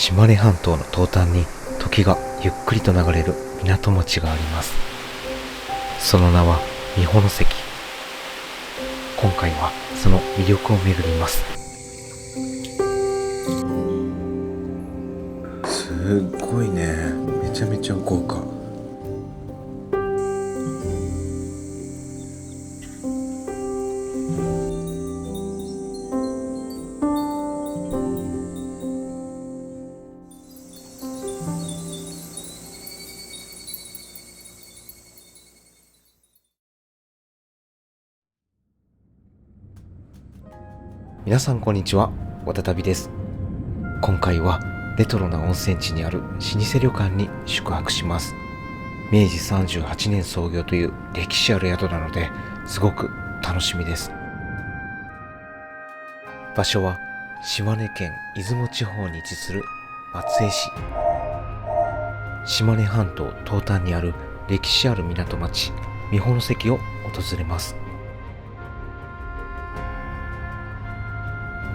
島根半島の東端に時がゆっくりと流れる港町があります。その名は三保関。今回はその魅力を巡ります。すごいね、めちゃめちゃ豪華。皆さんこんにちは、わたたびです。今回はレトロな温泉地にある老舗旅館に宿泊します。明治38年創業という歴史ある宿なので、すごく楽しみです。場所は島根県出雲地方に位置する松江市。島根半島東端にある歴史ある港町三保関を訪れます。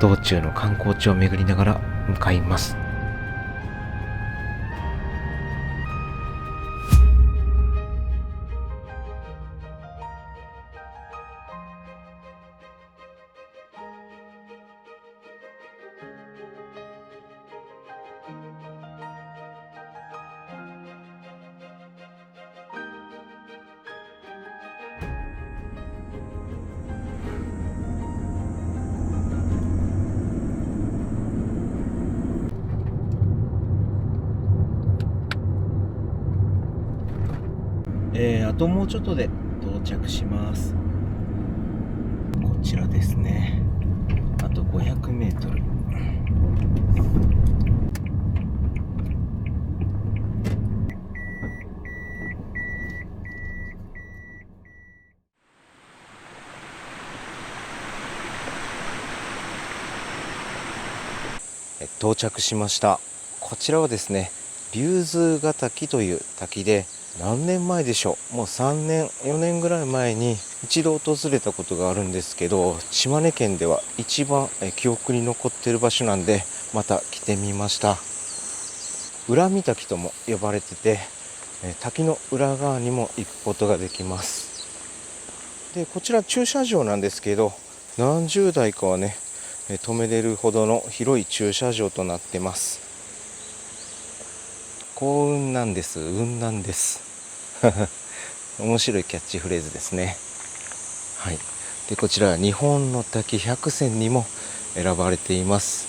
道中の観光地を巡りながら向かいます。あともうちょっとで到着します。こちらですね。あと500メートル。到着しました。こちらはですね、龍頭ヶ滝という滝で、何年前でしょう、もう3年4年ぐらい前に一度訪れたことがあるんですけど、島根県では一番記憶に残っている場所なんで、また来てみました。裏見滝とも呼ばれてて、滝の裏側にも行くことができます。でこちら駐車場なんですけど、何十台かはね止めれるほどの広い駐車場となってます。幸運なんです、運なんです面白いキャッチフレーズですね。はい。でこちら日本の滝100選にも選ばれています。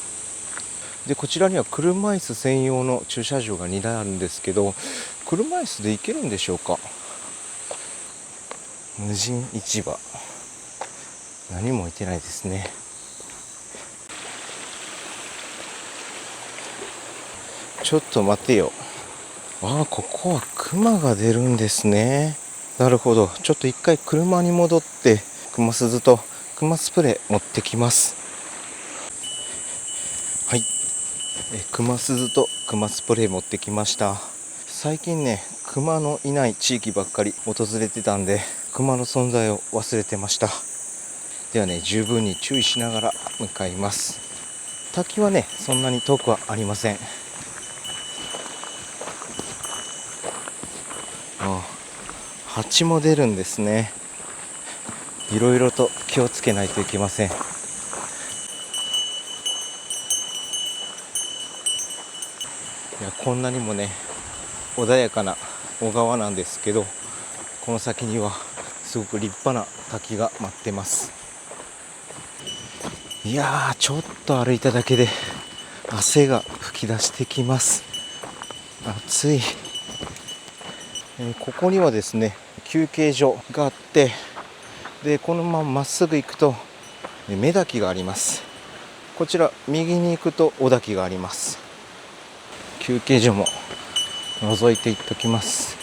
でこちらには車椅子専用の駐車場が2台あるんですけど、車椅子で行けるんでしょうか。無人市場、何も置いてないですね。ちょっと待てよ。ここは熊が出るんですね。なるほど。ちょっと一回車に戻って熊鈴と熊スプレー持ってきます。はい。熊鈴と熊スプレー持ってきました。最近ね、熊のいない地域ばっかり訪れてたんで、熊の存在を忘れてました。ではね、十分に注意しながら向かいます。滝はね、そんなに遠くはありません。蜂も出るんですね。いろいろと気をつけないといけません。いや、こんなにもね穏やかな小川なんですけど、この先にはすごく立派な滝が待ってます。いやー、ちょっと歩いただけで汗が噴き出してきます。暑い。ここにはですね休憩所があって、でこのまままっすぐ行くと目滝があります。こちら右に行くと小滝があります。休憩所も覗いていっときます。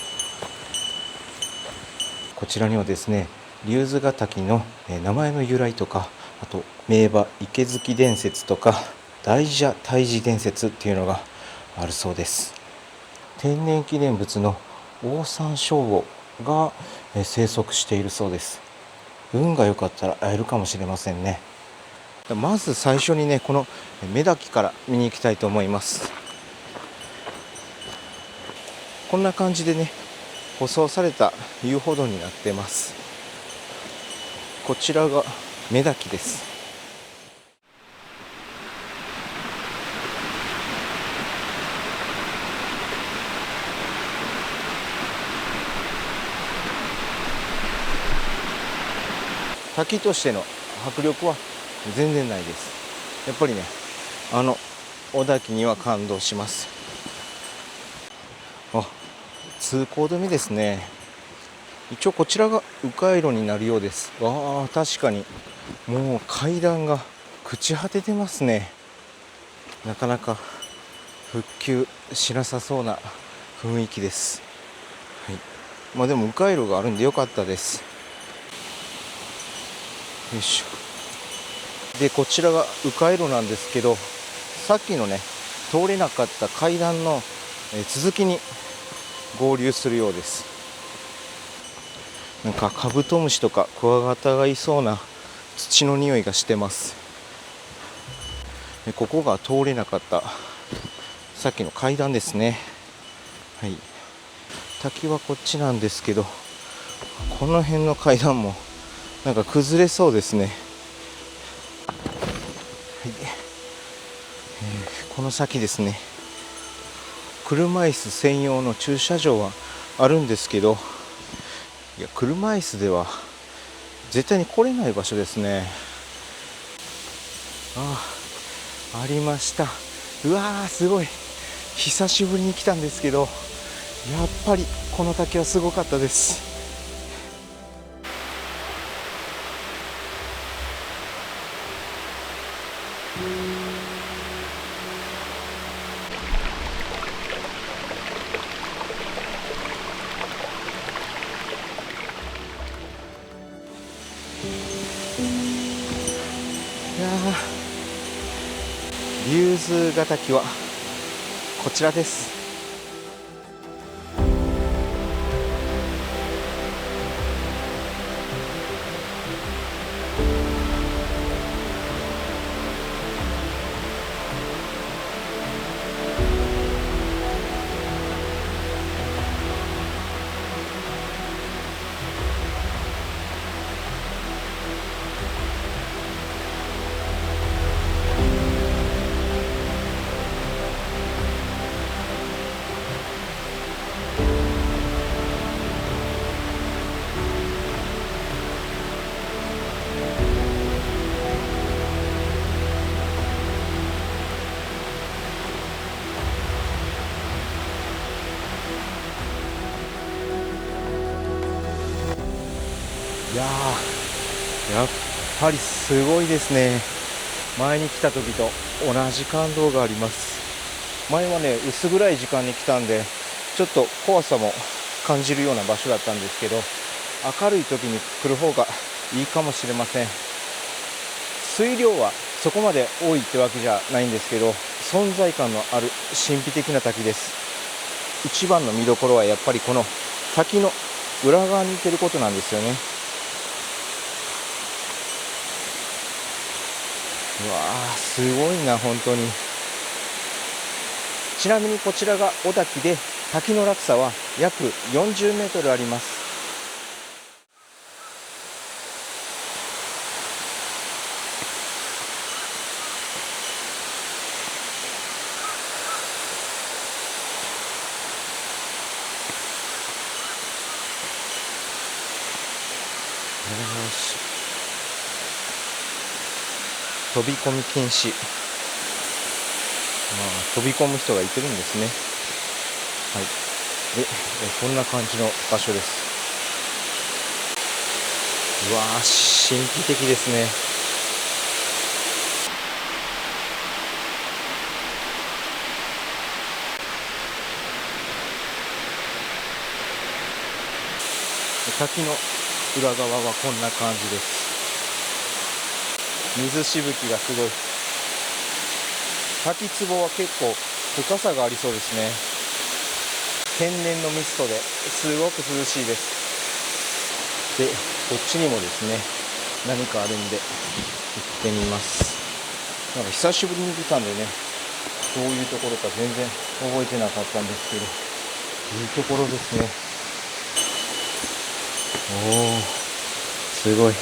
こちらにはですね龍頭ヶ滝の名前の由来とか、あと名馬池月伝説とか大蛇退治伝説っていうのがあるそうです。天然記念物のオオサンショウウオが生息しているそうです。運が良かったら会えるかもしれませんね。まず最初にねこの目滝から見に行きたいと思います。こんな感じでね、舗装された遊歩道になってます。こちらが目滝です。滝としての迫力は全然ないです。やっぱりね、小滝には感動します。あ、通行止めですね。一応こちらが迂回路になるようです。ああ、確かにもう階段が朽ち果ててますね。なかなか復旧しなさそうな雰囲気です。はい、でも迂回路があるんでよかったです。よいしょ。で、こちらが迂回路なんですけど、さっきのね、通れなかった階段の続きに合流するようです。なんかカブトムシとかクワガタがいそうな土の匂いがしてます。ここが通れなかったさっきの階段ですね。はい、滝はこっちなんですけど、この辺の階段もなんか崩れそうですね。はい、この先ですね、車椅子専用の駐車場はあるんですけど、いや、車椅子では絶対に来れない場所ですね。ありました。うわー、すごい久しぶりに来たんですけど、やっぱりこの滝はすごかったです。いやー、竜頭ヶ滝はこちらです。いやー、やっぱりすごいですね。前に来た時と同じ感動があります。前はね、薄暗い時間に来たんでちょっと怖さも感じるような場所だったんですけど、明るい時に来る方がいいかもしれません。水量はそこまで多いってわけじゃないんですけど、存在感のある神秘的な滝です。一番の見どころはやっぱりこの滝の裏側に行けることなんですよね。うわー、すごいな本当に。ちなみにこちらが小滝で、滝の落差は約40メートルあります。よし、飛び込み禁止。飛び込む人がいてるんですね。はい。で、こんな感じの場所です。うわー、神秘的ですね。滝の裏側はこんな感じです。水しぶきがすごい。滝壺は結構深さがありそうですね。天然のミストですごく涼しいです。で、こっちにもですね、何かあるんで行ってみます。なんか久しぶりに来たんでね、どういうところか全然覚えてなかったんですけど、いいところですね。おお、すごい。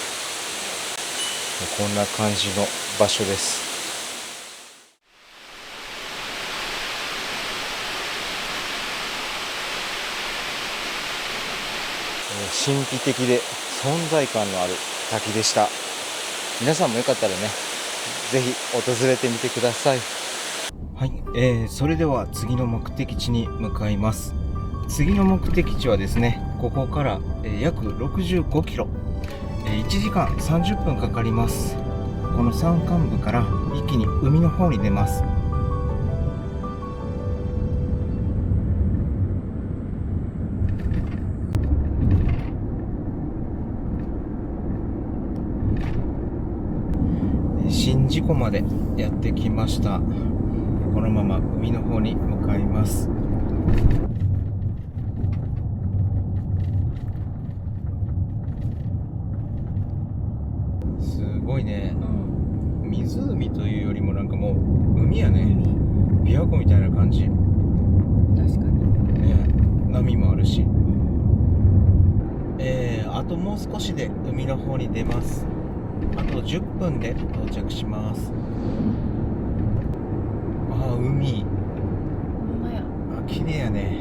こんな感じの場所です。神秘的で存在感のある滝でした。皆さんもよかったらね、ぜひ訪れてみてください。はい、それでは次の目的地に向かいます。次の目的地はですね、ここから、約65キロ、1時間30分かかります。この山間部から一気に海の方に出ます。宍道湖までやってきました。このまま海の方に向かいます。すごいね。湖というよりもなんかもう海やね。琵琶湖みたいな感じ。確かにね、波もあるし。あともう少しで海の方に出ます。あと10分で到着します。ああ、海。ほんまや。あ、綺麗やね。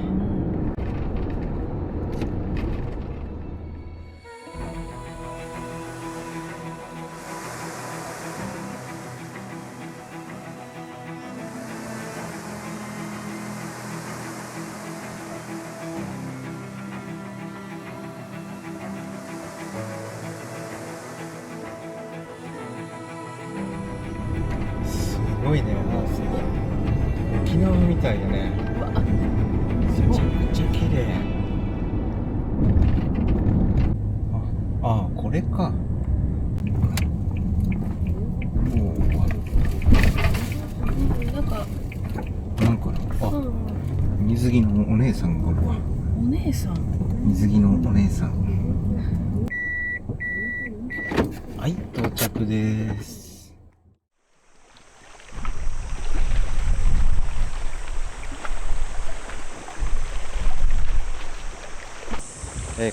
すごいね。もうすごい。沖縄みたいだね。うわ、すごい。めちゃくちゃ綺麗。あ、これか。なんか、なんかな、水着のお姉さんがおるわ。お姉さん。水着のお姉さん。はい、到着です。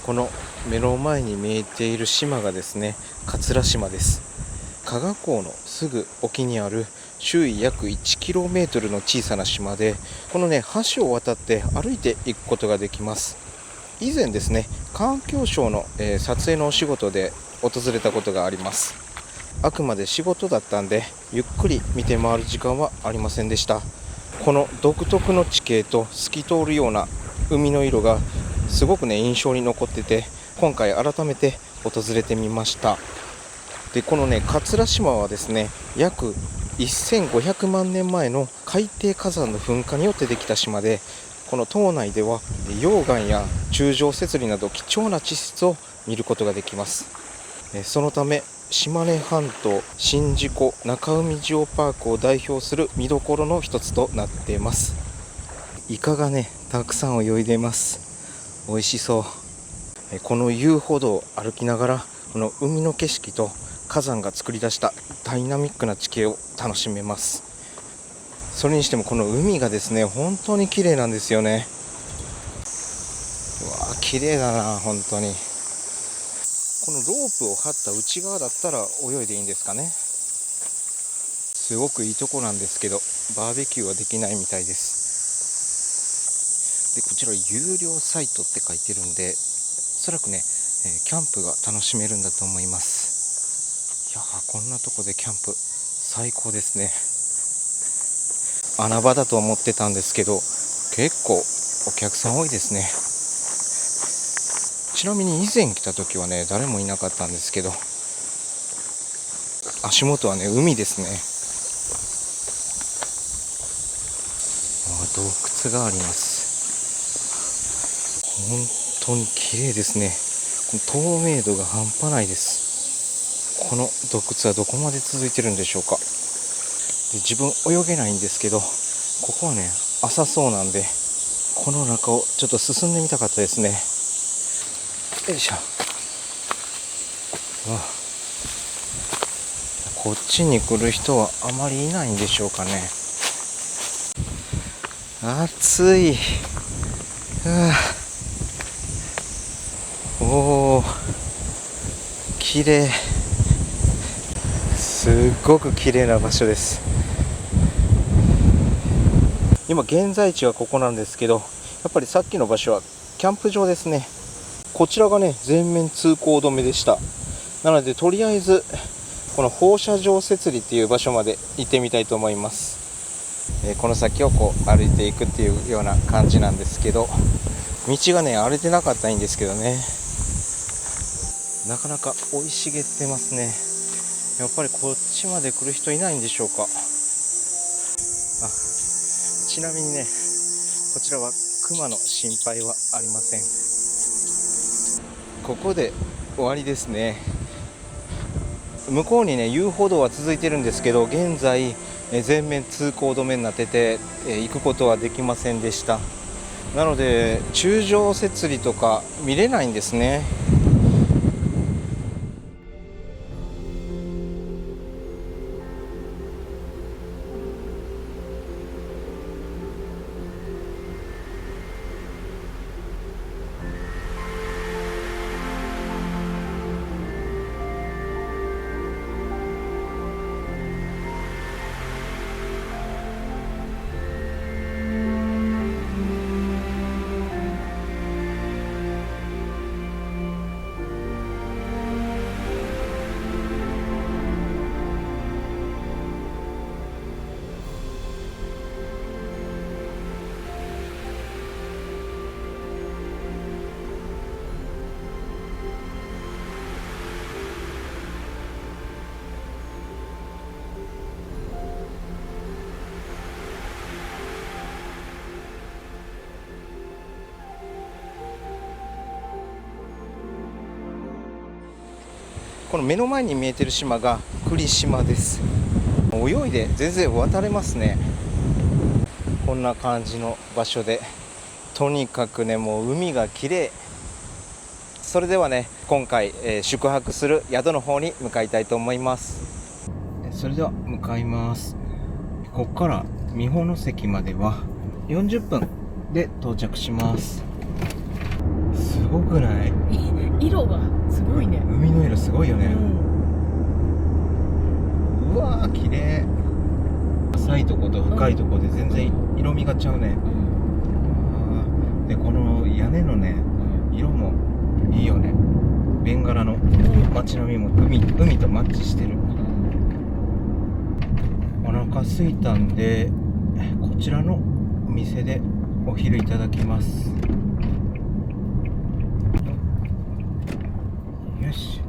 この目の前に見えている島がですね、桂島です。加賀港のすぐ沖にある周囲約 1km の小さな島で、このね、橋を渡って歩いていくことができます。以前ですね、環境省の、撮影のお仕事で訪れたことがあります。あくまで仕事だったんで、ゆっくり見て回る時間はありませんでした。この独特の地形と透き通るような海の色がすごくね、印象に残ってて、今回改めて訪れてみました。で、このね、桂島はですね、約1500万年前の海底火山の噴火によってできた島で、この島内では溶岩や柱状節理など貴重な地質を見ることができます。そのため島根半島宍道湖中海ジオパークを代表する見どころの一つとなっています。イカがね、たくさん泳いでいます。美味しそう。この遊歩道を歩きながら、この海の景色と火山が作り出したダイナミックな地形を楽しめます。それにしてもこの海がですね、本当に綺麗なんですよね。うわー、綺麗だな、本当に。このロープを張った内側だったら泳いでいいんですかね。すごくいいとこなんですけど、バーベキューはできないみたいです。で、こちら有料サイトって書いてるんで、おそらくね、キャンプが楽しめるんだと思います。いやー、こんなとこでキャンプ最高ですね。穴場だと思ってたんですけど、結構お客さん多いですね。ちなみに以前来た時はね、誰もいなかったんですけど、足元はね、海ですね。洞窟があります。本当に綺麗ですね。この透明度が半端ないです。この洞窟はどこまで続いてるんでしょうか。で、自分泳げないんですけど、ここはね、浅そうなんで、この中をちょっと進んでみたかったですね。よいしょ。こっちに来る人はあまりいないんでしょうかね。暑い。おお、綺麗。すっごく綺麗な場所です。今現在地はここなんですけど、やっぱりさっきの場所はキャンプ場ですね。こちらがね、全面通行止めでした。なのでとりあえずこの放射状節理っていう場所まで行ってみたいと思います。この先をこう歩いていくっていうような感じなんですけど、道がね荒れてなかったらいいんですけどね、なかなか生い茂ってますね。やっぱりこっちまで来る人いないんでしょうか。ちなみにね、こちらは熊の心配はありません。ここで終わりですね。向こうにね遊歩道は続いてるんですけど、現在全面通行止めになってて行くことはできませんでした。なので柱状節理とか見れないんですね。この目の前に見えてる島が栗島です。泳いで全然渡れますね。こんな感じの場所で、とにかくねもう海が綺麗。それではね今回、宿泊する宿の方に向かいたいと思います。それでは向かいます。ここから三保関までは40分で到着します。すごくない？色がすごいね。海の色すごいよね。うわー綺麗。浅いとこと深いとこで全然色味がちゃうね。でこの屋根のね色もいいよね。ベンガラの街並みも海とマッチしてる。お腹空いたんでこちらのお店でお昼いただきます。よし。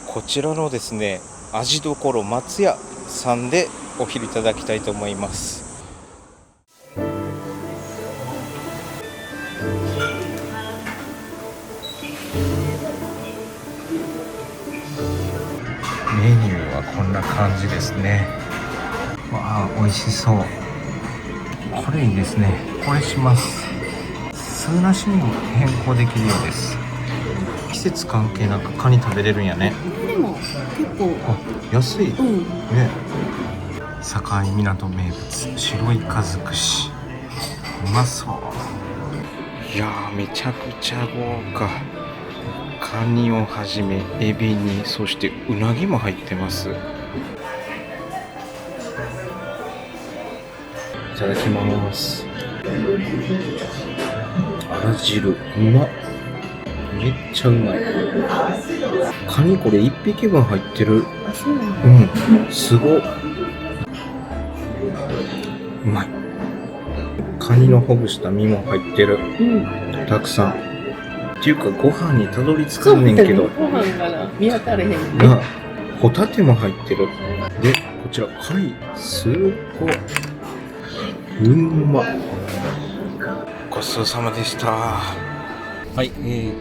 こちらのですね味どころ松屋さんでお昼いただきたいと思います。メニューはこんな感じですね。わあ美味しそう。これいいですね。これします。酢なしにも変更できるようです。季節関係なくカニ食べれるんやね。でも結構安い、ね。境港名物白イカ尽くし、うまそう。いやーめちゃくちゃ豪華。カニをはじめエビに、そしてうなぎも入ってます。いただきます。あら汁うまっ。めっちゃうまい。カニこれ1匹分入ってる。あ、そうなの。すごっ。うまい。カニのほぐした身も入ってる。たくさん。っていうかご飯にたどり着かんねんけど。ご飯が見当たれへんね。ホタテも入ってる。で、こちら貝すっごい。まっ。ごちそうさまでした。はい、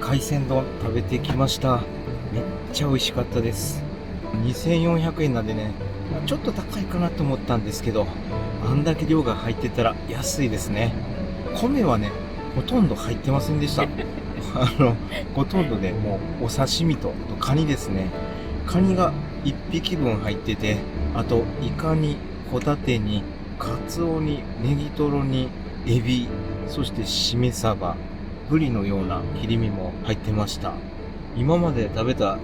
海鮮丼食べてきました。めっちゃ美味しかったです。2400円なんでね、ちょっと高いかなと思ったんですけど、あんだけ量が入ってたら安いですね。米はねほとんど入ってませんでした。ほとんどね、もうお刺身とカニですね。カニが1匹分入ってて、あとイカにホタテにカツオにネギトロにエビ、そしてしめ鯖、ブリのような切り身も入ってました。今まで食べた、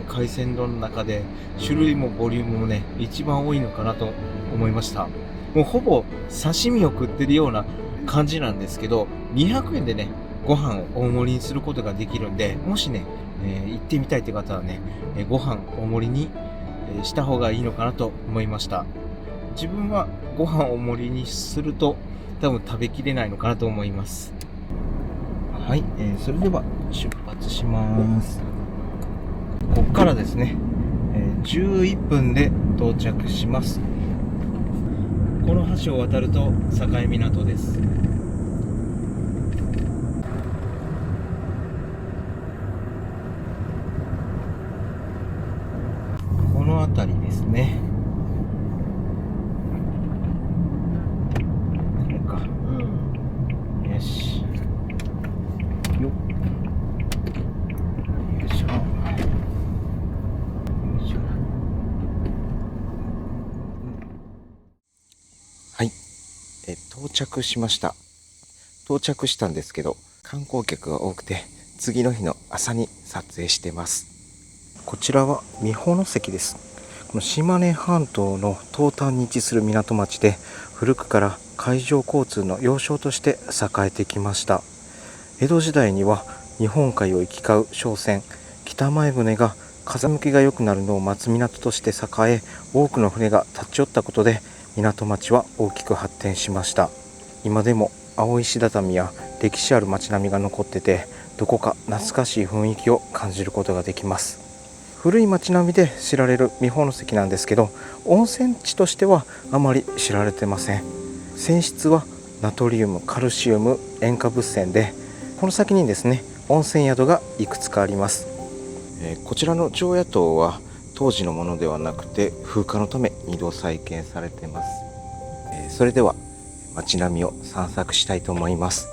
海鮮丼の中で種類もボリュームもね、一番多いのかなと思いました。もうほぼ刺身を食ってるような感じなんですけど、200円でね、ご飯を大盛りにすることができるんで、もしね、行ってみたいって方はね、ご飯大盛りにした方がいいのかなと思いました。自分はご飯大盛りにすると多分食べきれないのかなと思います。はい、それでは出発します。ここからですね、11分で到着します。この橋を渡ると境港です。この辺りですね。これか。よし。よっ。よいしょ。よいしょ。はい。到着しました。到着したんですけど、観光客が多くて、次の日の朝に撮影してます。こちらは三保関です。この島根半島の東端に位置する港町で、古くから海上交通の要衝として栄えてきました。江戸時代には日本海を行き交う商船北前船が風向きが良くなるのを待つ港として栄え、多くの船が立ち寄ったことで港町は大きく発展しました。今でも青石畳や歴史ある街並みが残ってて、どこか懐かしい雰囲気を感じることができます。古い街並みで知られる三保関なんですけど、温泉地としてはあまり知られてません。泉質はナトリウム、カルシウム、塩化物泉で、この先にですね、温泉宿がいくつかあります。こちらの常夜灯は当時のものではなくて風化のため2度再建されています。それでは街並みを散策したいと思います。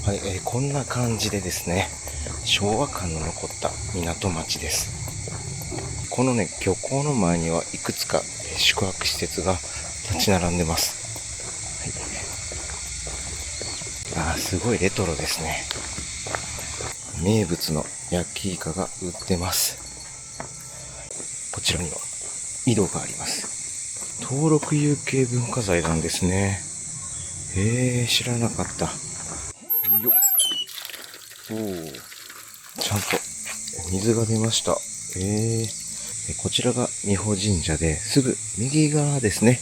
はい、こんな感じでですね、昭和感の残った港町です。このね、漁港の前にはいくつか宿泊施設が立ち並んでます。はい、すごいレトロですね。名物の焼きイカが売ってます。こちらには井戸があります。登録有形文化財なんですね。知らなかった。よっ。おー、ちゃんと水が出ました。こちらが美保神社で、すぐ右側ですね。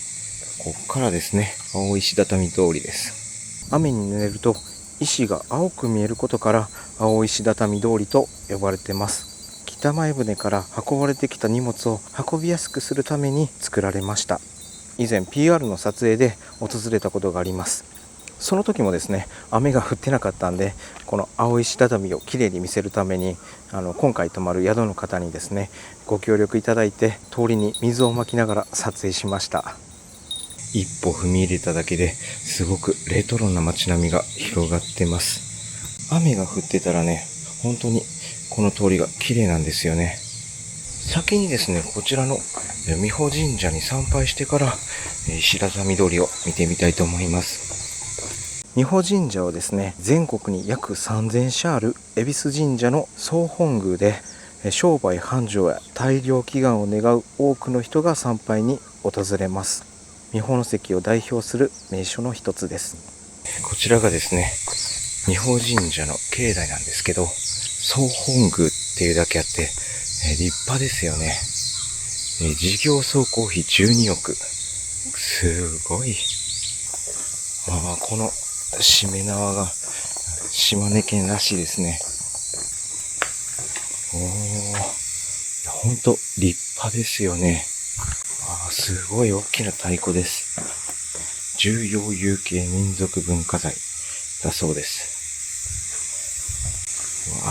こっからですね、青石畳通りです。雨に濡れると石が青く見えることから青石畳通りと呼ばれてます。北前船から運ばれてきた荷物を運びやすくするために作られました。以前 PR の撮影で訪れたことがあります。その時もですね、雨が降ってなかったんで、この青石畳をきれいに見せるために今回泊まる宿の方にですね、ご協力いただいて通りに水をまきながら撮影しました。一歩踏み入れただけですごくレトロな街並みが広がってます。雨が降ってたらね、本当にこの通りが綺麗なんですよね。先にですね、こちらの美保神社に参拝してから石畳通りを見てみたいと思います。美保神社はですね、全国に約3000社ある恵比寿神社の総本宮で、商売繁盛や大漁祈願を願う多くの人が参拝に訪れます。美保関を代表する名所の一つです。こちらがですね、美保神社の境内なんですけど、総本宮っていうだけあって、立派ですよね。事業総工費12億。すごい。このしめ縄が島根県らしいですね。ほんと立派ですよね。すごい大きな太鼓です。重要有形民族文化財だそうです。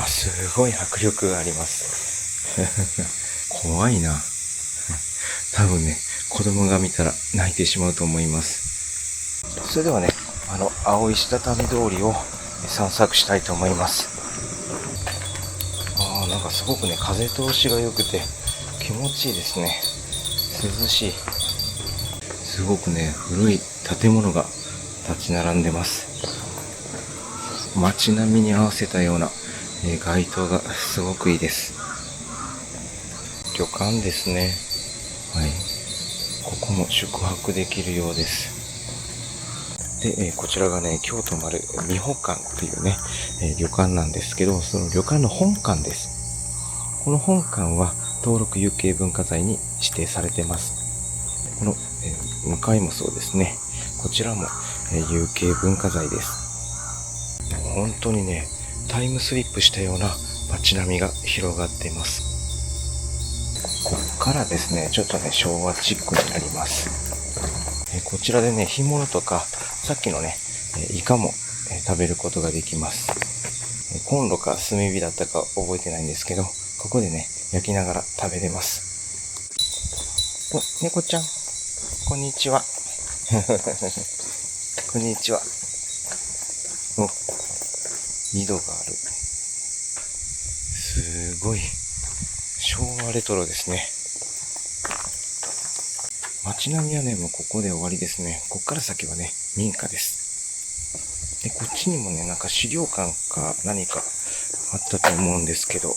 すごい迫力があります。怖いな。多分ね、子供が見たら泣いてしまうと思います。それではね、青石畳通りを散策したいと思います。なんかすごくね、風通しが良くて気持ちいいですね。涼しい。すごくね、古い建物が立ち並んでます。街並みに合わせたような街灯がすごくいいです。旅館ですね。はい。ここも宿泊できるようです。で、こちらがね、今日泊まる美保館というね、旅館なんですけど、その旅館の本館です。この本館は登録有形文化財に指定されています。この、向かいもそうですね。こちらも、有形文化財です。本当にね、タイムスリップしたような街並みが広がっています。こっからですね、ちょっとね、昭和チックになります。こちらでね、干物とか、さっきのね、イカも食べることができます。コンロか炭火だったか覚えてないんですけど、ここでね、焼きながら食べれます。猫ちゃん、こんにちは。こんにちは。井戸がある。すごい昭和レトロですね。街並みはね、もうここで終わりですね。こっから先はね、民家です。で、こっちにもね、なんか資料館か何かあったと思うんですけど、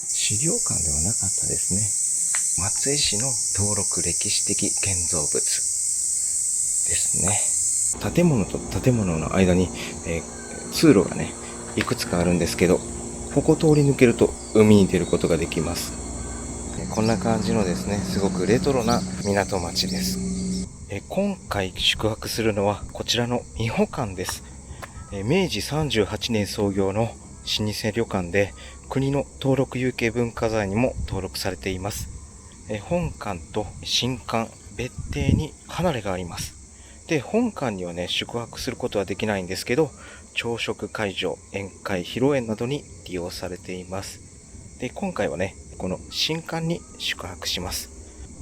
資料館ではなかったですね。松江市の登録歴史的建造物ですね。建物と建物の間に、通路がね、いくつかあるんですけど、ここ通り抜けると海に出ることができます。こんな感じのですね、すごくレトロな港町です。今回宿泊するのはこちらの美保館です。明治38年創業の老舗旅館で、国の登録有形文化財にも登録されています。本館と新館別邸に離れがあります。で、本館にはね、宿泊することはできないんですけど、朝食会場、宴会、披露宴などに利用されています。で、今回はね、この新館に宿泊します。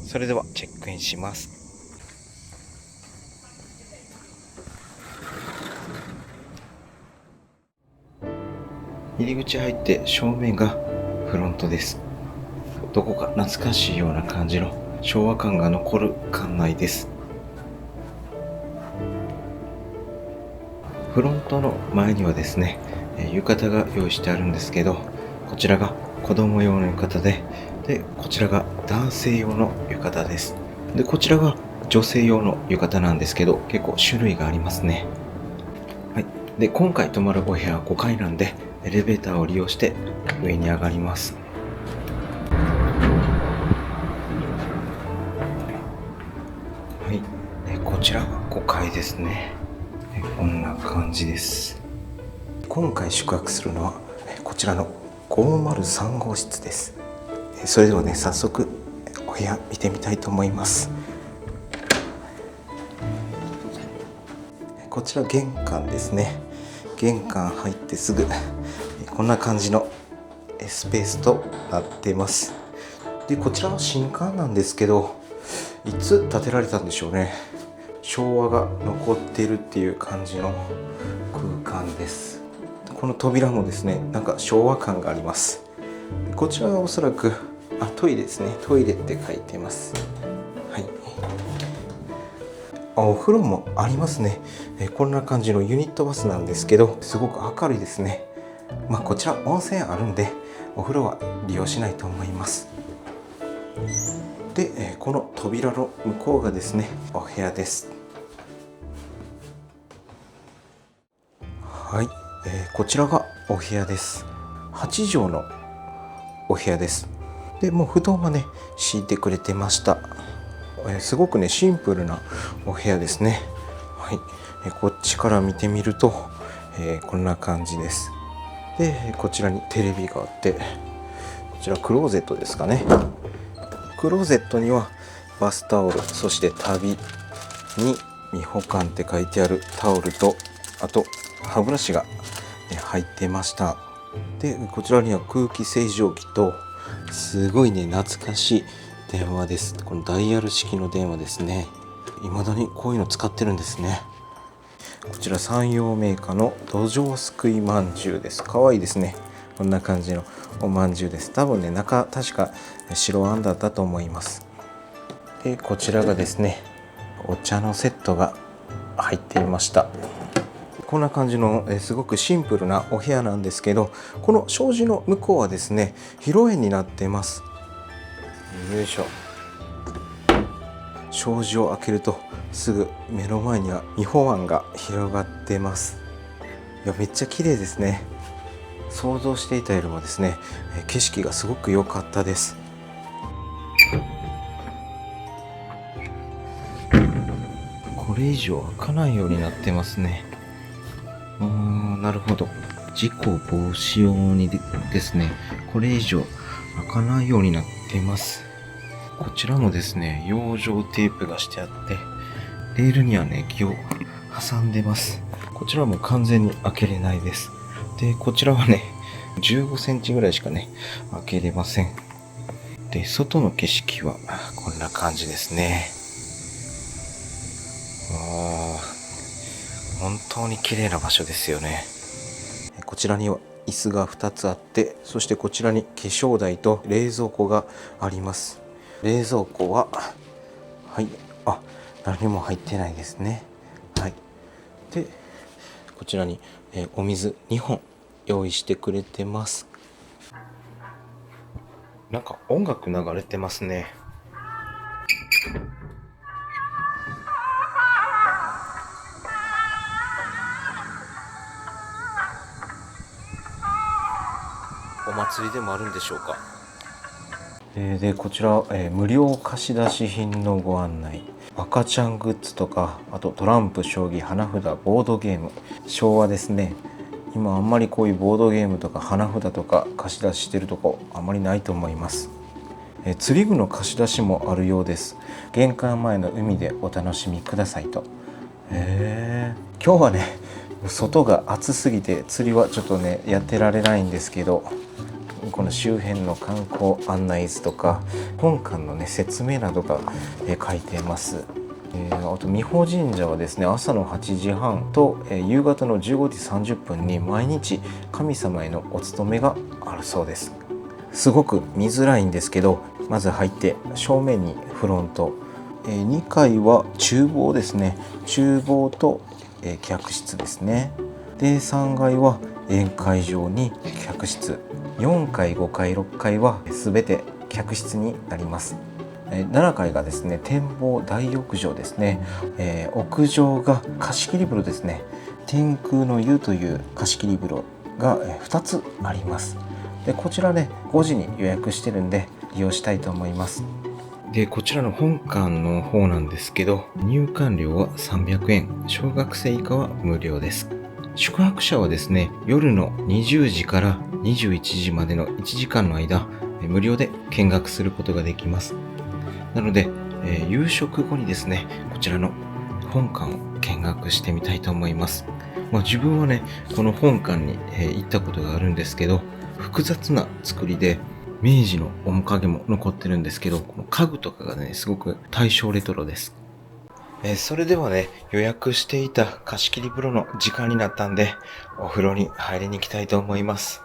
それではチェックインします。入り口入って正面がフロントです。どこか懐かしいような感じの昭和感が残る館内です。フロントの前にはですね、浴衣が用意してあるんですけど、こちらが子供用の浴衣で、こちらが男性用の浴衣です。で、こちらが女性用の浴衣なんですけど、結構種類がありますね。はい。で、今回泊まるお部屋は5階なんで、エレベーターを利用して上に上がります。はい。こちらが5階ですね。こんな感じです。今回宿泊するのはこちらの503号室です。それではね、早速お部屋見てみたいと思います。こちら玄関ですね。玄関入ってすぐこんな感じのスペースとなっています。で、こちらは新館なんですけど、いつ建てられたんでしょうね。昭和が残っているっていう感じの空間です。この扉もですね、なんか昭和感があります。こちらはおそらくトイレですね。トイレって書いてます。はい。お風呂もありますね。こんな感じのユニットバスなんですけど、すごく明るいですね。こちら温泉あるんで、お風呂は利用しないと思います。で、この扉の向こうがですね、お部屋です。はい、こちらがお部屋です。8畳のお部屋です。で、もう布団はね、敷いてくれてました。すごくね、シンプルなお部屋ですね。はい、こっちから見てみると、こんな感じです。で、こちらにテレビがあって、こちらクローゼットですかね。クローゼットにはバスタオル、そして旅に未保管って書いてあるタオルと、あと歯ブラシが入ってました。で、こちらには空気清浄機と、すごいね、懐かしい電話です。このダイヤル式の電話ですね。未だにこういうの使ってるんですね。こちら山陽メーカーの土壌すくいまんじゅうです。かわいいですね。こんな感じのおまんじゅうです。多分ね、中確か白あんだったと思います。で、こちらがですね、お茶のセットが入っていました。こんな感じのすごくシンプルなお部屋なんですけど、この障子の向こうはですね、披露宴になっています。よいしょ。障子を開けるとすぐ目の前には三保湾が広がっています。いや、めっちゃ綺麗ですね。想像していたよりもですね、景色がすごく良かったです。これ以上開かないようになってますね。なるほど。事故防止用にですね、これ以上開かないようになっています。こちらもですね、養生テープがしてあって、レールにはね、木を挟んでます。こちらも完全に開けれないです。で、こちらはね、15センチぐらいしかね、開けれません。で、外の景色はこんな感じですね。本当に綺麗な場所ですよね。こちらには椅子が2つあって、そしてこちらに化粧台と冷蔵庫があります。冷蔵庫は、はい、何も入ってないですね。はい。で、こちらに、お水2本用意してくれてます。なんか音楽流れてますね。お祭りでもあるんでしょうか。で、こちら、無料貸し出し品のご案内。赤ちゃんグッズとか、あとトランプ、将棋、花札、ボードゲーム。昭和ですね。今あんまりこういうボードゲームとか花札とか貸し出ししてるとこあまりないと思います。釣り具の貸し出しもあるようです。玄関前の海でお楽しみくださいと。今日はね、外が暑すぎて釣りはちょっとねやってられないんですけど、この周辺の観光案内図とか本館のね説明などが書いてます。あと美保神社はですね、朝の8時半と、夕方の15時30分に毎日神様へのお勤めがあるそうです。すごく見づらいんですけど、まず入って正面にフロント、2階は厨房ですね。厨房と、客室ですね。で3階は宴会場に客室、4階5階6階は全て客室になります。7階がですね、展望大浴場ですね。屋上が貸切風呂ですね。天空の湯という貸切風呂が2つあります。でこちらね、5時に予約してるんで利用したいと思います。でこちらの本館の方なんですけど、入館料は300円、小学生以下は無料です。宿泊者はですね、夜の20時から21時までの1時間の間、無料で見学することができます。なので、夕食後にですね、こちらの本館を見学してみたいと思います。自分はね、この本館に、行ったことがあるんですけど、複雑な作りで明治の面影も残ってるんですけど、この家具とかがね、すごく大正レトロです。それではね、予約していた貸し切り風呂の時間になったんで、お風呂に入りに行きたいと思います。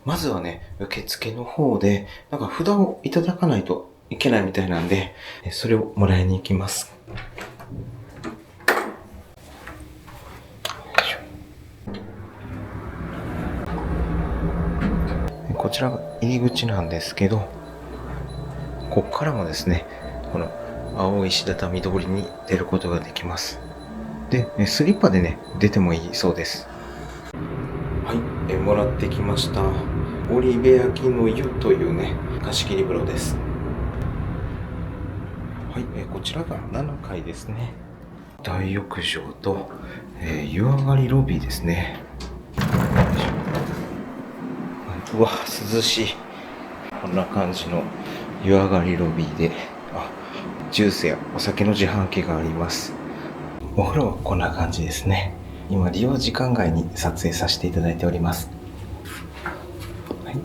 まずはね、受付の方で、札をいただかないといけないみたいなんで、それをもらいに行きます。こちらが入り口なんですけど、ここからもですね、この青石畳通りに出ることができます。で、スリッパでね、出てもいいそうです。はい、もらってきました。織部焼の湯というね、貸し切り風呂です。はい、こちらが7階ですね。大浴場と、湯上がりロビーですね。うわ、涼しい。こんな感じの湯上がりロビーで、ジュースやお酒の自販機があります。お風呂はこんな感じですね。今利用時間外に撮影させていただいております。はい、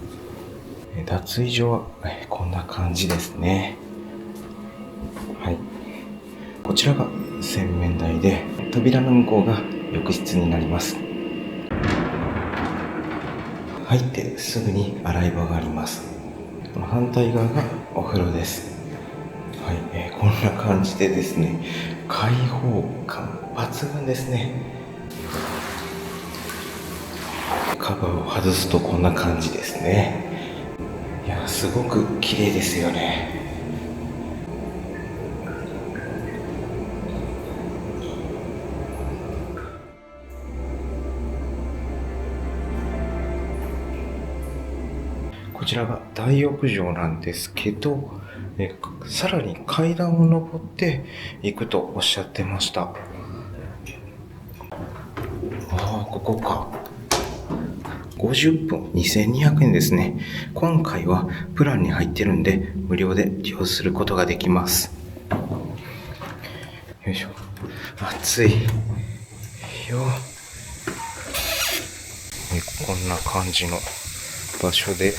脱衣所はこんな感じですね。はい、こちらが洗面台で、扉の向こうが浴室になります。入ってすぐに洗い場があります。この反対側がお風呂です。はい、こんな感じでですね、開放感抜群ですね。カバーを外すとこんな感じですね。いや、すごく綺麗ですよね。こちらが大浴場なんですけど、さらに階段を登っていくとおっしゃってました。ここか。50分2200円ですね。今回はプランに入ってるんで無料で利用することができます。よいしょ。暑いよ。こんな感じの場所で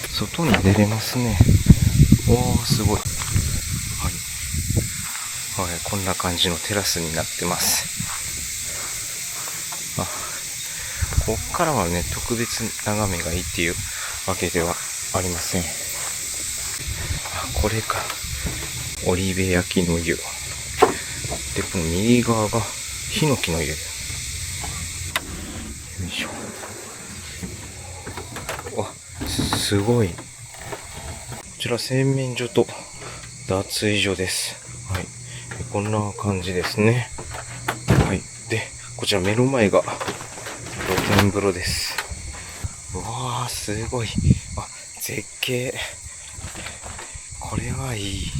外に出れますね。おー、すごい。はい、こんな感じのテラスになってます。こっからはね、特別眺めがいいっていうわけではありません。これか。織部焼の湯。で、この右側がヒノキの湯。よいしょ。すごい。こちら洗面所と脱衣所です。はい。こんな感じですね。はい。で、こちら目の前が露天風呂です。うわー、すごい。絶景。これはいい。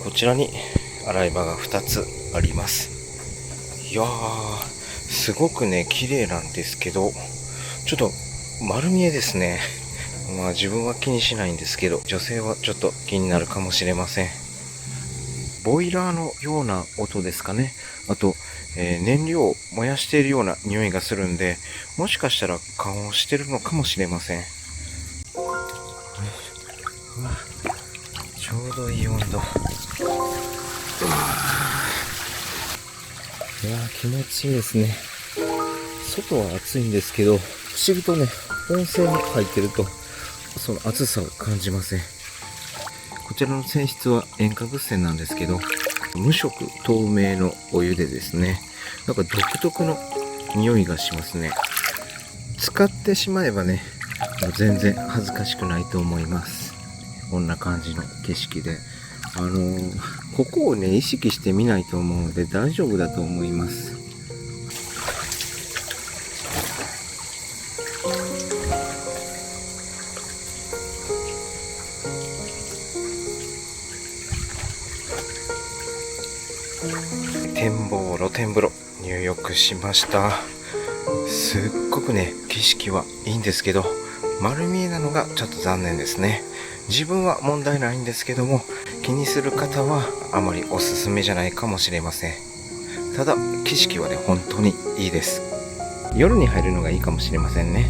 こちらに洗い場が2つあります。いやー、すごくね、綺麗なんですけど、ちょっと丸見えですね。自分は気にしないんですけど、女性はちょっと気になるかもしれません。ボイラーのような音ですかね。あと、燃料を燃やしているような匂いがするんで、もしかしたら加温してるのかもしれません。ちょうどいい温度。いやー気持ちいいですね。外は暑いんですけど、不思議とね、温泉に入ってるとその暑さを感じません。こちらの泉質は塩化物泉なんですけど、無色透明のお湯でですね、なんか独特の匂いがしますね。使ってしまえばね、全然恥ずかしくないと思います。こんな感じの景色で、ここをね意識してみないと思うので大丈夫だと思います。展望露天風呂入浴しました。すっごくね景色はいいんですけど、丸見えなのがちょっと残念ですね。自分は問題ないんですけども、気にする方はあまりおすすめじゃないかもしれません。ただ景色はね本当にいいです。夜に入るのがいいかもしれませんね。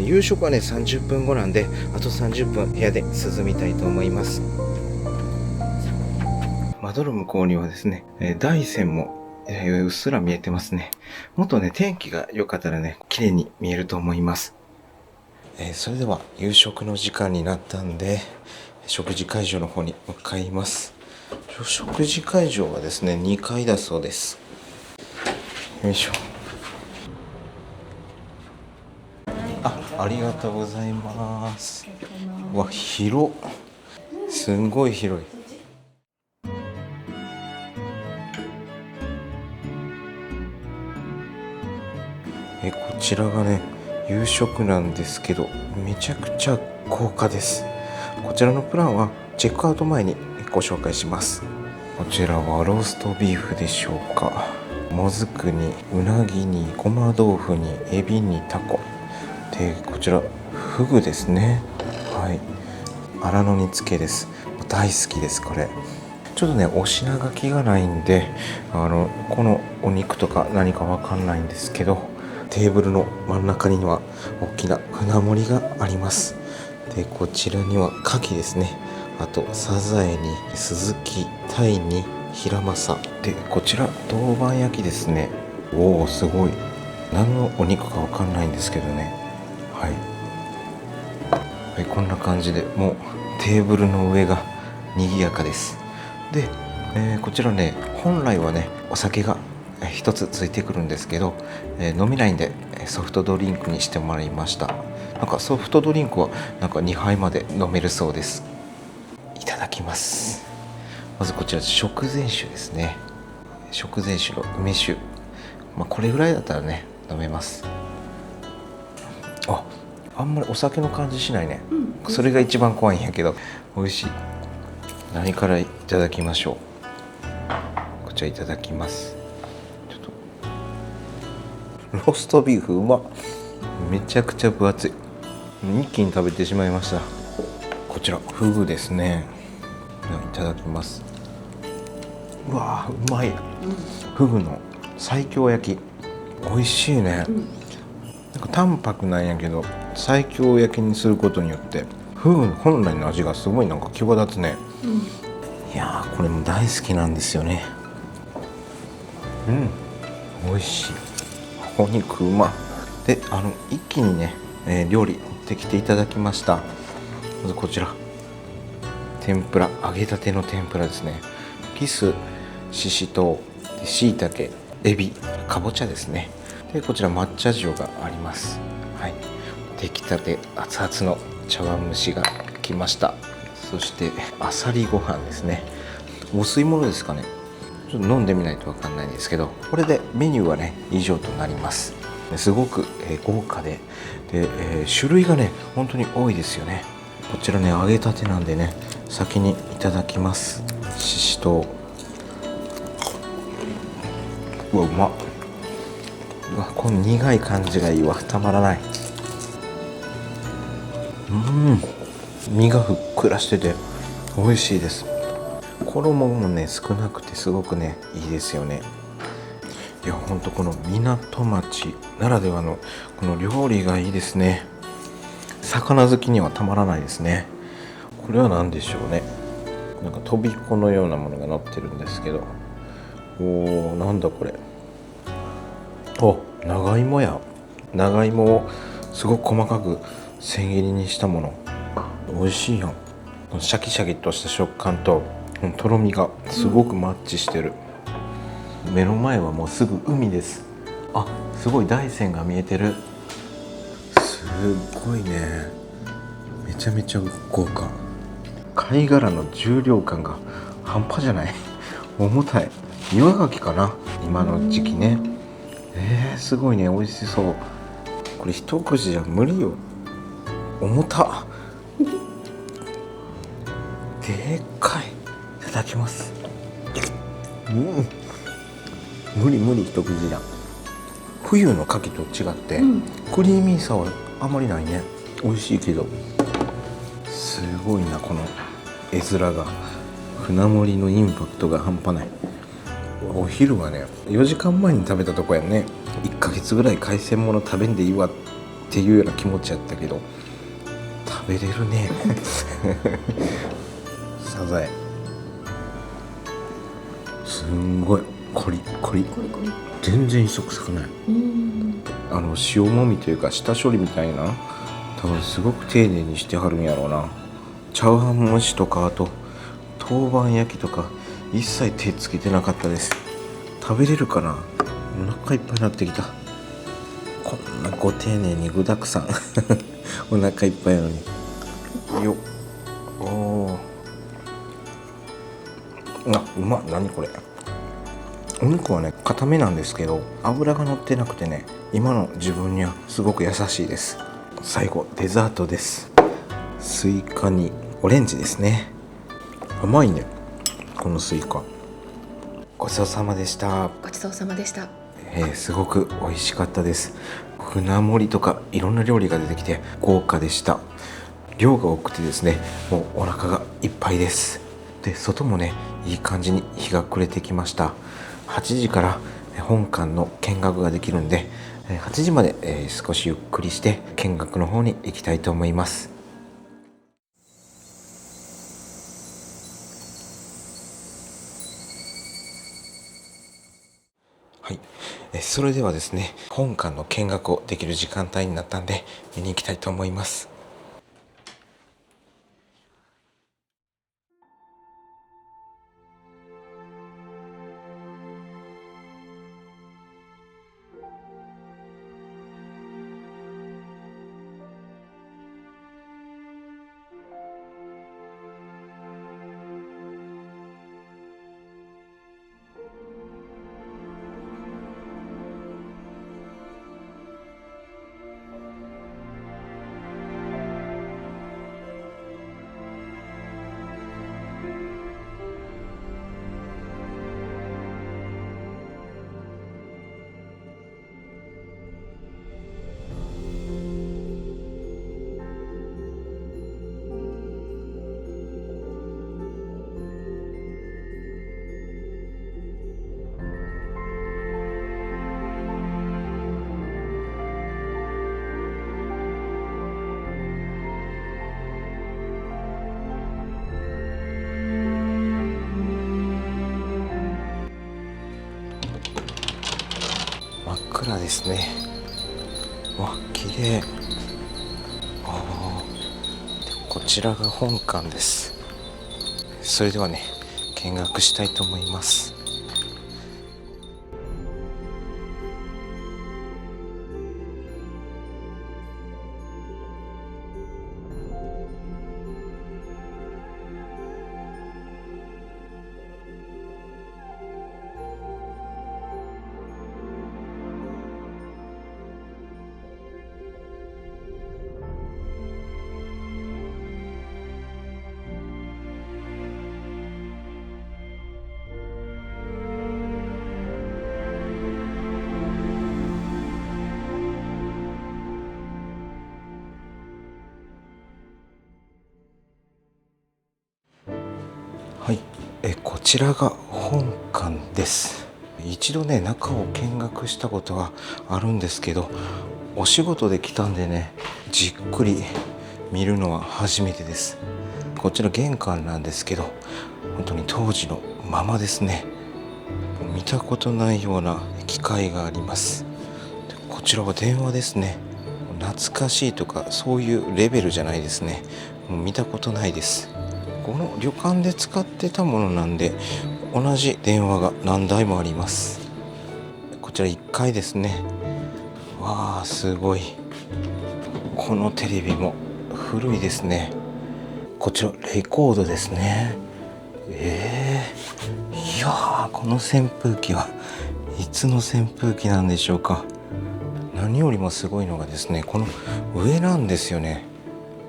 夕食はね30分後なんで、あと30分部屋で涼みたいと思います。窓の向こうにはですね、大山も、うっすら見えてますね。もっとね天気が良かったらね綺麗に見えると思います。それでは夕食の時間になったんで、食事会場の方に向かいます。食事会場はですね2階だそうです。よいしょ。ありがとうございます。わ、広、すんごい広い。こちらがね夕食なんですけど、めちゃくちゃ豪華です。こちらのプランはチェックアウト前にご紹介します。こちらはローストビーフでしょうか。もずくにうなぎにごま豆腐にエビにタコで、こちらフグですね。はい、荒野煮つけです。大好きです。これちょっとねお品書きがないんで、このお肉とか何かわかんないんですけど、テーブルの真ん中には大きな船盛りがあります。でこちらには牡蠣ですね。あとサザエにスズキ、タイにヒラマサで、こちら豆板焼きですね。おおすごい。何のお肉かわかんないんですけどね。はい、こんな感じでもうテーブルの上が賑やかです。で、こちらね本来はねお酒が一つついてくるんですけど、飲めないんでソフトドリンクにしてもらいました。なんかソフトドリンクはなんか2杯まで飲めるそうです。いただきます。まずこちら食前酒ですね。食前酒の梅酒、これぐらいだったらね飲めます。あんまりお酒の感じしないね。それが一番怖いんやけど美味しい。何からいただきましょう。こちらいただきます。ちょっとローストビーフうまっ。めちゃくちゃ分厚い。一気に食べてしまいました。こちらフグですね。いただきます。うわーうまい。フグの西京焼き美味しいね。なんか淡白なんやけど西京焼きにすることによってフグ本来の味がすごいなんか際立つね。いやーこれも大好きなんですよね。美味しい。お肉うま。で一気にね、料理持ってきていただきました。まずこちら天ぷら、揚げたての天ぷらですね。キス、ししとう、しいたけ、エビ、かぼちゃですね。でこちら抹茶塩があります。はい、出来たて熱々の茶碗蒸しが来ました。そしてあさりご飯ですね。お吸い物ですかね。ちょっと飲んでみないと分かんないんですけど、これでメニューはね以上となります。すごく、豪華で、種類がね本当に多いですよね。こちらね揚げたてなんでね先にいただきます。ししとう。うわうまっ。うわこの苦い感じがいいわ。たまらない。身がふっくらしてて美味しいです。衣もね少なくてすごくねいいですよね。いやほんとこの港町ならではのこの料理がいいですね。魚好きにはたまらないですね。これは何でしょうね。なんかとびこのようなものが乗ってるんですけど、おー、なんだこれ。お、長芋や。長芋をすごく細かく千切りにしたもの。美味しいやん。シャキシャキとした食感ととろみがすごくマッチしてる。目の前はもうすぐ海です。あ、すごい大山が見えてる。すごいね。めちゃめちゃ豪華。貝殻の重量感が半端じゃない。重たい。岩牡蠣かな、今の時期ね。すごいね、美味しそう。これ一口じゃ無理よ。重たっ。でっかい。いただきます。無理無理、一口じゃ。冬の牡蠣と違って、クリーミーさはあまりないね。美味しいけど、すごいな、この絵面が。船盛りのインパクトが半端ない。お昼はね、4時間前に食べたとこやね。1ヶ月ぐらい海鮮物食べんでいいわっていうような気持ちやったけど、食べれるね。サザエすんごいコリコリ、コリコリ。全然磯臭くない。塩もみというか下処理みたいな、多分すごく丁寧にしてはるんやろうな。チャーハン蒸しとか、あと豆板焼きとか一切手つけてなかったです。食べれるかな。お腹いっぱいになってきた。こんなご丁寧に具だくさん。お腹いっぱいなのによっ。おー、あ、うまっ。何これ。お肉はね、固めなんですけど脂が乗ってなくてね、今の自分にはすごく優しいです。最後デザートです。スイカにオレンジですね。甘いね、このスイカ。ごちそうさまでした。ごちそうさまでした。すごく美味しかったです。船盛りとかいろんな料理が出てきて豪華でした。量が多くてですね、もうお腹がいっぱいです。で、外もね、いい感じに日が暮れてきました。8時から本館の見学ができるんで、8時まで少しゆっくりして見学の方に行きたいと思います。はい、それではですね、本館の見学をできる時間帯になったんで見に行きたいと思います。真っ暗ですね。わ、綺麗。こちらが本館です。それではね、見学したいと思います。はい、こちらが本館です。一度ね、中を見学したことはあるんですけど、お仕事で来たんでね、じっくり見るのは初めてです。こちら玄関なんですけど、本当に当時のままですね。見たことないような機械があります。でこちらは電話ですね。懐かしいとかそういうレベルじゃないですね。もう見たことないです。この旅館で使ってたものなんで、同じ電話が何台もあります。こちら1階ですね。わあ、すごい。このテレビも古いですね。こちらレコードですね。いやー、この扇風機はいつの扇風機なんでしょうか。何よりもすごいのがですね、この上なんですよね。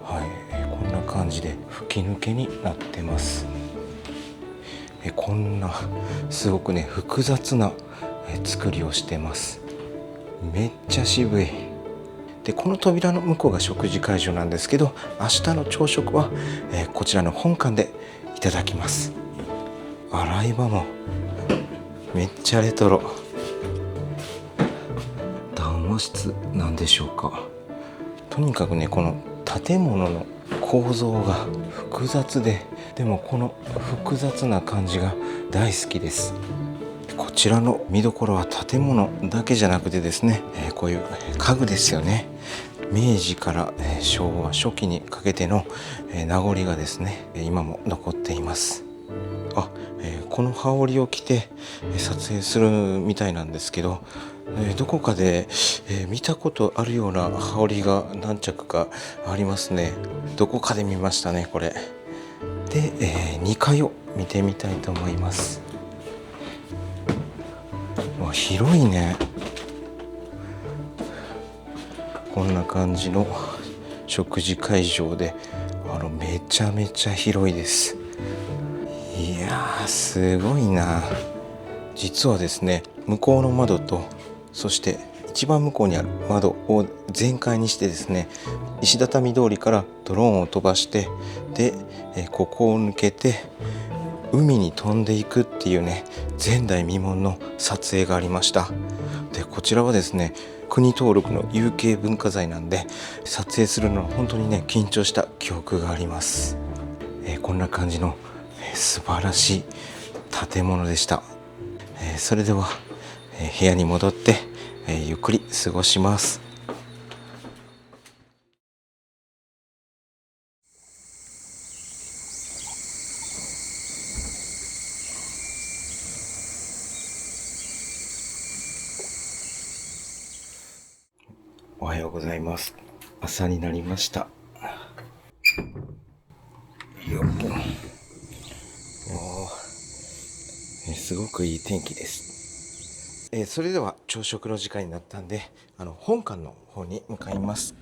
はい、こんな感じで吹き抜けになってます。こんなすごくね複雑な作りをしてます。めっちゃ渋い。でこの扉の向こうが食事会場なんですけど、明日の朝食は、こちらの本館でいただきます。洗い場もめっちゃレトロ。談話室なんでしょうか。とにかくね、この建物の構造が複雑で、でもこの複雑な感じが大好きです。こちらの見どころは建物だけじゃなくてですね、こういう家具ですよね。明治から昭和初期にかけての名残がですね、今も残っています。この羽織を着て撮影するみたいなんですけど、どこかで見たことあるような羽織が何着かありますね。どこかで見ましたね、これで。2階を見てみたいと思います。広いね。こんな感じの食事会場で、めちゃめちゃ広いです。いやー、すごいな。実はですね、向こうの窓と、そして一番向こうにある窓を全開にしてですね、石畳通りからドローンを飛ばして、でここを抜けて海に飛んでいくっていうね、前代未聞の撮影がありました。でこちらはですね、国登録の有形文化財なんで、撮影するのは本当にね緊張した記憶があります。こんな感じの素晴らしい建物でした。それでは部屋に戻ってゆっくり過ごします。おはようございます。朝になりました。すごくいい天気です。それでは朝食の時間になったんで、本館の方に向かいます。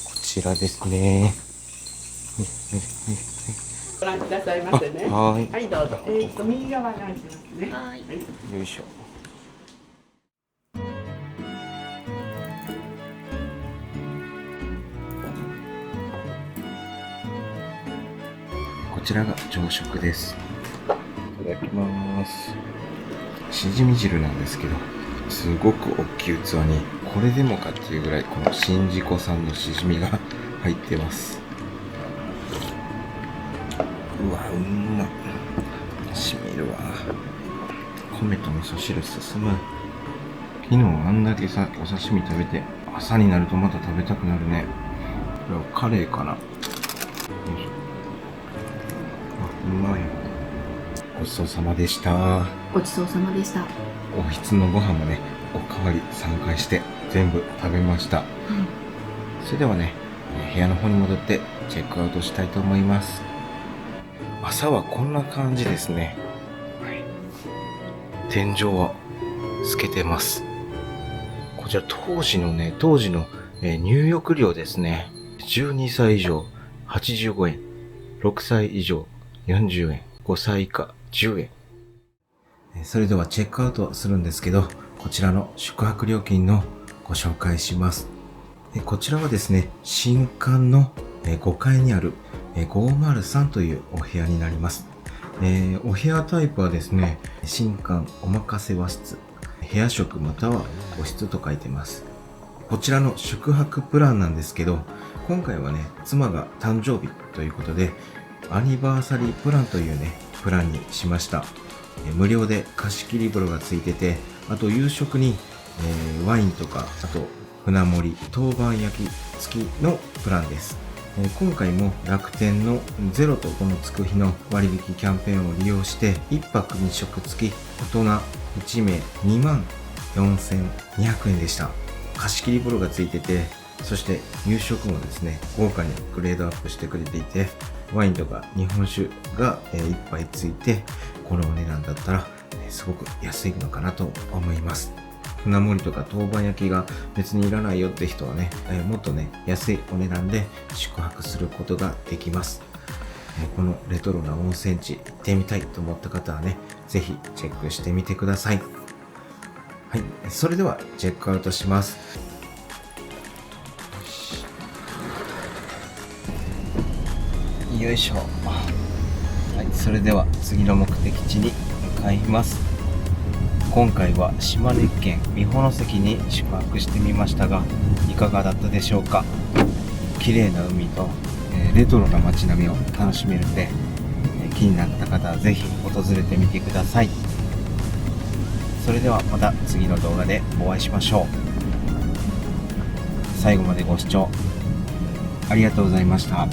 こちらですね。ご覧くださいませね。はい、はい、どうぞ。右側が開いてますね。はい。よいしょ。こちらが朝食です。いただきます。しじみ汁なんですけど、すごく大きい器に、これでもかっていうぐらいこの宍道湖産のしじみが入ってます。うわ、うんま。しみるわ。米と味噌汁進む。昨日あんだけさ、お刺身食べて、朝になるとまた食べたくなるね。これはカレーかな。よいしょ。うまい。ごちそうさまでした。ごちそうさまでした。おひつのご飯もね、おかわり3回して全部食べました。それではね、部屋の方に戻ってチェックアウトしたいと思います。朝はこんな感じですね。天井は透けてます。こちら当時の入浴料ですね。12歳以上85円、6歳以上40円、5歳以下10円。それではチェックアウトするんですけど、こちらの宿泊料金のご紹介します。こちらはですね、新館の5階にある503というお部屋になります。お部屋タイプはですね、新館お任せ和室、部屋食または個室と書いてます。こちらの宿泊プランなんですけど、今回はね、妻が誕生日ということで、アニバーサリープランというね、プランにしました。無料で貸し切り風呂がついてて、あと夕食に、ワインとか、あと船盛り、当番焼き付きのプランです。今回も楽天の0と5のつく日の割引キャンペーンを利用して、1泊2食付き大人1名24,200円でした。貸し切り風呂がついてて、そして夕食もですね、豪華にグレードアップしてくれていて、ワインとか日本酒が1杯ついて、このお値段だったらすごく安いのかなと思います。船盛りとか当番焼きが別にいらないよって人はね、もっとね、安いお値段で宿泊することができます。このレトロな温泉地行ってみたいと思った方はね、ぜひチェックしてみてください。はい、それではチェックアウトします。よいしょ。はい、それでは次の目的地に向かいます。今回は島根県美保関に宿泊してみましたが、いかがだったでしょうか。綺麗な海と、レトロな街並みを楽しめるので、気になった方はぜひ訪れてみてください。それではまた次の動画でお会いしましょう。最後までご視聴ありがとうございました。